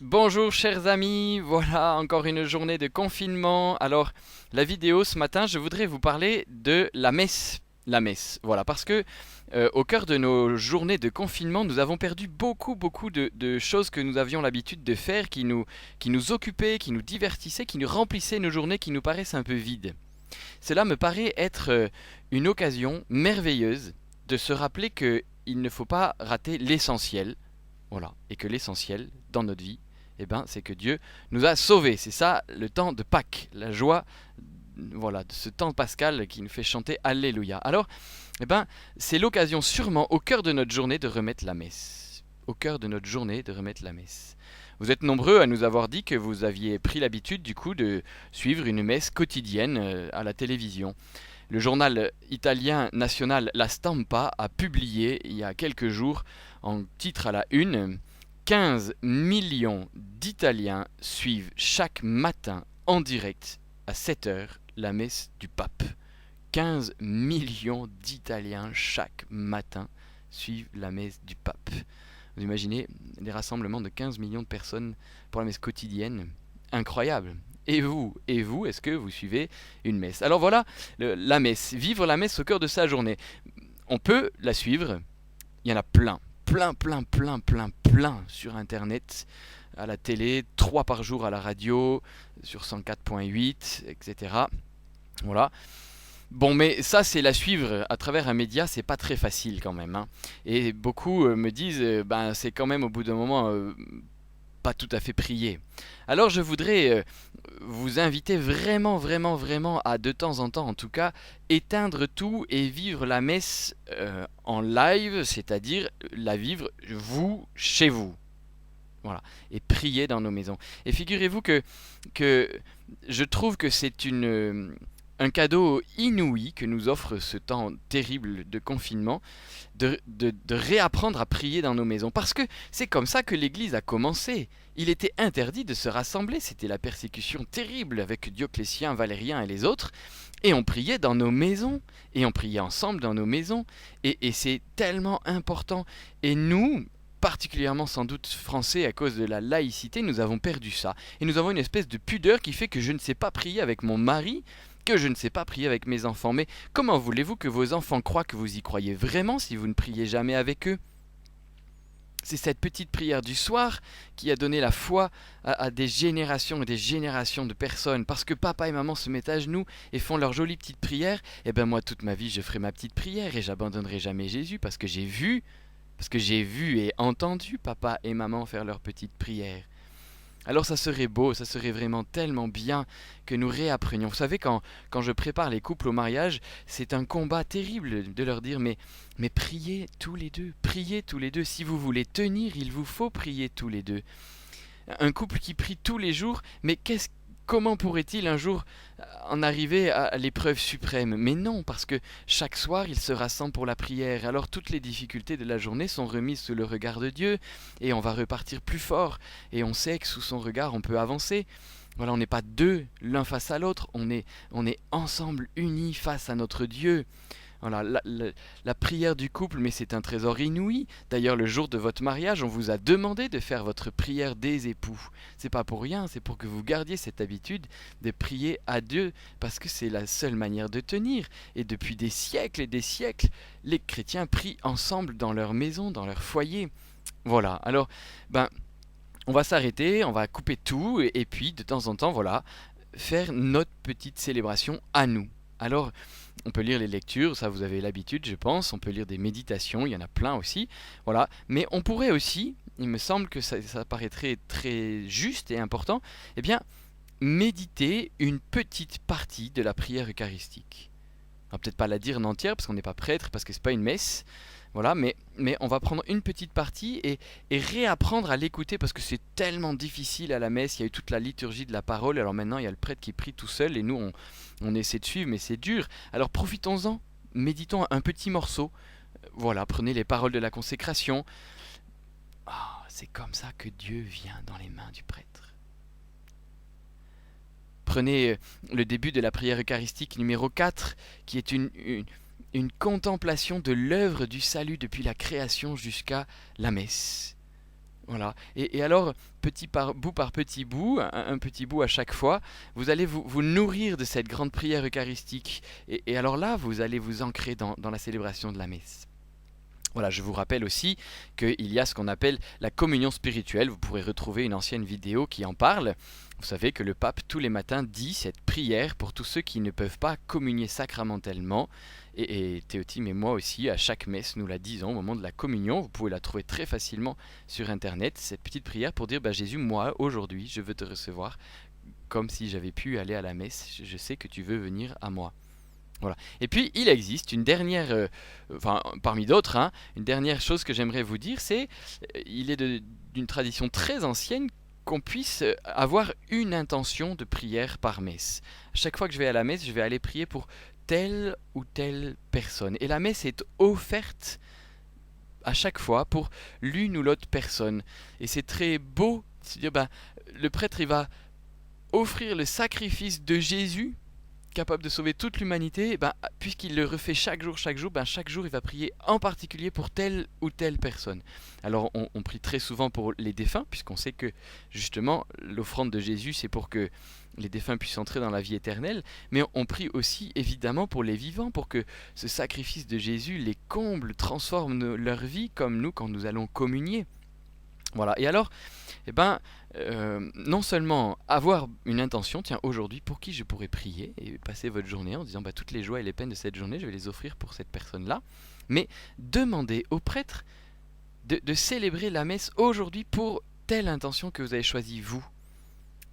Bonjour chers amis, voilà encore une journée de confinement. Alors la vidéo ce matin, je voudrais vous parler de la messe. La messe, voilà, parce que au cœur de nos journées de confinement, nous avons perdu beaucoup de choses que nous avions l'habitude de faire, qui nous occupaient, qui nous divertissaient, qui nous remplissaient nos journées, qui nous paraissent un peu vides. Cela me paraît être une occasion merveilleuse de se rappeler qu'il ne faut pas rater l'essentiel, voilà, et que l'essentiel dans notre vie, eh ben, c'est que Dieu nous a sauvés. C'est ça le temps de Pâques, la joie, voilà, de ce temps pascal qui nous fait chanter Alléluia. Alors, eh ben, c'est l'occasion sûrement au cœur de notre journée de remettre la messe. Au cœur de notre journée de remettre la messe. Vous êtes nombreux à nous avoir dit que vous aviez pris l'habitude du coup de suivre une messe quotidienne à la télévision. Le journal italien national La Stampa a publié il y a quelques jours en titre à la une: 15 millions d'Italiens suivent chaque matin en direct à 7 heures la messe du pape. 15 millions d'Italiens chaque matin suivent la messe du pape. Vous imaginez des rassemblements de 15 millions de personnes pour la messe quotidienne? Incroyable. Et vous, est-ce que vous suivez une messe? Alors voilà, la messe, vivre la messe au cœur de sa journée. On peut la suivre, il y en a plein sur internet, à la télé, 3 par jour à la radio, sur 104.8, etc. Voilà. Bon, mais ça, c'est la suivre à travers un média, c'est pas très facile quand même, hein. Et beaucoup me disent, ben, c'est quand même au bout d'un moment pas tout à fait prier. Alors je voudrais vous inviter vraiment à de temps en temps en tout cas éteindre tout et vivre la messe en live, c'est-à-dire la vivre vous chez vous. Voilà, et prier dans nos maisons. Et figurez-vous que je trouve que c'est un cadeau inouï que nous offre ce temps terrible de confinement, de réapprendre à prier dans nos maisons. Parce que c'est comme ça que l'Église a commencé. Il était interdit de se rassembler, c'était la persécution terrible avec Dioclétien, Valérien et les autres. Et on priait dans nos maisons, et on priait ensemble dans nos maisons. Et c'est tellement important. Et nous, particulièrement sans doute français à cause de la laïcité, nous avons perdu ça. Et nous avons une espèce de pudeur qui fait que je ne sais pas prier avec mon mari, que je ne sais pas prier avec mes enfants. Mais comment voulez-vous que vos enfants croient que vous y croyez vraiment si vous ne priez jamais avec eux? C'est cette petite prière du soir qui a donné la foi à des générations et des générations de personnes. Parce que papa et maman se mettent à genoux et font leur jolie petite prière, et ben moi toute ma vie je ferai ma petite prière et j'abandonnerai jamais Jésus parce que j'ai vu et entendu papa et maman faire leur petite prière. Alors ça serait beau, ça serait vraiment tellement bien que nous réapprenions. Vous savez, quand je prépare les couples au mariage, c'est un combat terrible de leur dire mais priez tous les deux. Si vous voulez tenir, il vous faut prier tous les deux. Un couple qui prie tous les jours, mais comment pourrait-il un jour en arriver à l'épreuve suprême? Mais non, parce que chaque soir, ils se rassemblent pour la prière. Alors toutes les difficultés de la journée sont remises sous le regard de Dieu, et on va repartir plus fort. Et on sait que sous son regard, on peut avancer. Voilà, on n'est pas deux l'un face à l'autre, on est ensemble unis face à notre Dieu. Voilà, la prière du couple, mais c'est un trésor inouï. D'ailleurs, le jour de votre mariage, on vous a demandé de faire votre prière des époux. C'est pas pour rien, c'est pour que vous gardiez cette habitude de prier à Dieu, parce que c'est la seule manière de tenir. Et depuis des siècles et des siècles, les chrétiens prient ensemble dans leur maison, dans leur foyer. Voilà, alors, ben, on va s'arrêter, on va couper tout, et puis de temps en temps, voilà, faire notre petite célébration à nous. Alors, on peut lire les lectures, ça vous avez l'habitude, je pense. On peut lire des méditations, il y en a plein aussi. Voilà. Mais on pourrait aussi, il me semble que ça paraîtrait très juste et important, eh bien, méditer une petite partie de la prière eucharistique. On va peut-être pas la dire en entière parce qu'on n'est pas prêtre, parce que c'est pas une messe. Voilà, mais on va prendre une petite partie et réapprendre à l'écouter parce que c'est tellement difficile à la messe. Il y a eu toute la liturgie de la parole, alors maintenant il y a le prêtre qui prie tout seul et nous on essaie de suivre, mais c'est dur. Alors profitons-en, méditons un petit morceau. Voilà, prenez les paroles de la consécration. Ah, c'est comme ça que Dieu vient dans les mains du prêtre. Prenez le début de la prière eucharistique numéro 4, qui est une contemplation de l'œuvre du salut depuis la création jusqu'à la messe. Voilà. Et alors, par petit bout, un petit bout à chaque fois, vous allez vous nourrir de cette grande prière eucharistique. Et alors là, vous allez vous ancrer dans la célébration de la messe. Voilà, je vous rappelle aussi qu'il y a ce qu'on appelle la communion spirituelle. Vous pourrez retrouver une ancienne vidéo qui en parle. Vous savez que le pape, tous les matins, dit cette prière pour tous ceux qui ne peuvent pas communier sacramentellement. Et Théotime et moi aussi, à chaque messe, nous la disons au moment de la communion. Vous pouvez la trouver très facilement sur Internet, cette petite prière pour dire Jésus, moi, aujourd'hui, je veux te recevoir comme si j'avais pu aller à la messe. Je sais que tu veux venir à moi. Voilà. Et puis il existe une dernière, enfin parmi d'autres, hein, une dernière chose que j'aimerais vous dire, c'est il est d'une tradition très ancienne qu'on puisse avoir une intention de prière par messe. Chaque fois que je vais à la messe, je vais aller prier pour telle ou telle personne. Et la messe est offerte à chaque fois pour l'une ou l'autre personne. Et c'est très beau, c'est-à-dire le prêtre il va offrir le sacrifice de Jésus capable de sauver toute l'humanité, puisqu'il le refait chaque jour, chaque jour il va prier en particulier pour telle ou telle personne. Alors on prie très souvent pour les défunts, puisqu'on sait que justement l'offrande de Jésus c'est pour que les défunts puissent entrer dans la vie éternelle, mais on prie aussi évidemment pour les vivants, pour que ce sacrifice de Jésus les comble, transforme leur vie comme nous quand nous allons communier. Voilà, et alors, non seulement avoir une intention, tiens, aujourd'hui, pour qui je pourrais prier, et passer votre journée en disant, toutes les joies et les peines de cette journée, je vais les offrir pour cette personne-là, mais demander au prêtre de célébrer la messe aujourd'hui pour telle intention que vous avez choisie vous.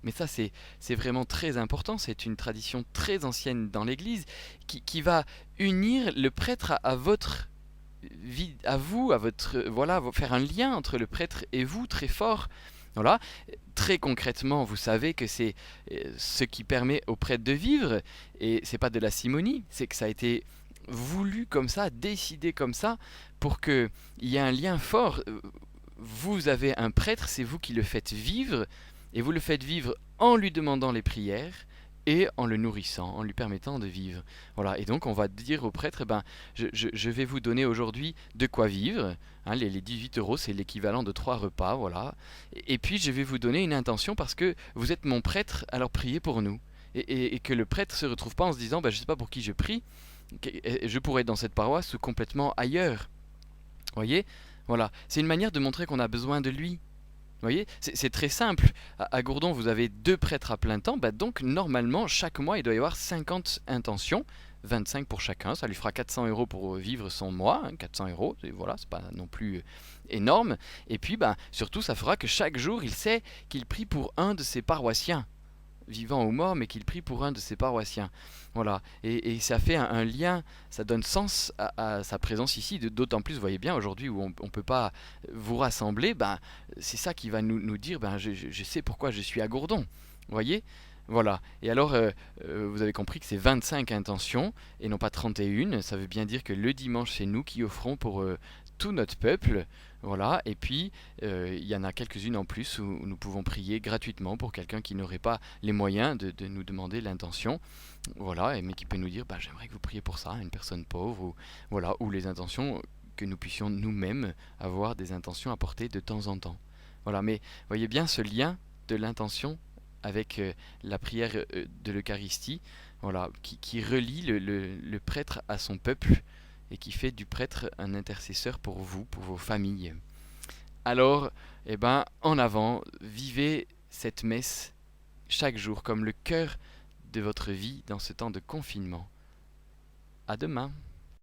Mais ça, c'est vraiment très important, c'est une tradition très ancienne dans l'Église, qui va unir le prêtre à votre vie, à vous, à votre, voilà, faire un lien entre le prêtre et vous très fort. Voilà, très concrètement, vous savez que c'est ce qui permet au prêtre de vivre, et c'est pas de la simonie, c'est que ça a été voulu comme ça, décidé comme ça, pour qu'il y ait un lien fort. Vous avez un prêtre, c'est vous qui le faites vivre, et vous le faites vivre en lui demandant les prières, et en le nourrissant, en lui permettant de vivre. Voilà, et donc on va dire au prêtre, je vais vous donner aujourd'hui de quoi vivre. Hein, les 18 euros, c'est l'équivalent de 3 repas, voilà. Et puis je vais vous donner une intention parce que vous êtes mon prêtre, alors priez pour nous. Et que le prêtre ne se retrouve pas en se disant, je ne sais pas pour qui je prie, je pourrais être dans cette paroisse ou complètement ailleurs. Vous voyez? Voilà, c'est une manière de montrer qu'on a besoin de lui. Vous voyez, c'est très simple. À Gourdon, vous avez 2 prêtres à plein temps, donc normalement, chaque mois, il doit y avoir 50 intentions, 25 pour chacun. Ça lui fera 400 euros pour vivre son mois, 400 euros, et voilà, c'est pas non plus énorme. Et puis, surtout, ça fera que chaque jour, il sait qu'il prie pour un de ses paroissiens, vivant ou mort, mais qu'il prie pour un de ses paroissiens. Voilà, et ça fait un lien, ça donne sens à sa présence ici, d'autant plus, vous voyez bien, aujourd'hui où on ne peut pas vous rassembler, c'est ça qui va nous dire, je sais pourquoi je suis à Gourdon, vous voyez. Voilà, et alors vous avez compris que c'est 25 intentions et non pas 31, ça veut bien dire que le dimanche c'est nous qui offrons pour tout notre peuple, voilà, et puis il y en a quelques-unes en plus où nous pouvons prier gratuitement pour quelqu'un qui n'aurait pas les moyens de nous demander l'intention, voilà, mais qui peut nous dire j'aimerais que vous priez pour ça, une personne pauvre, ou, voilà, ou les intentions que nous puissions nous-mêmes avoir des intentions à porter de temps en temps. Voilà, mais voyez bien ce lien de l'intention avec la prière de l'Eucharistie, voilà, qui relie le prêtre à son peuple et qui fait du prêtre un intercesseur pour vous, pour vos familles. Alors, en avant, vivez cette messe chaque jour comme le cœur de votre vie dans ce temps de confinement. À demain.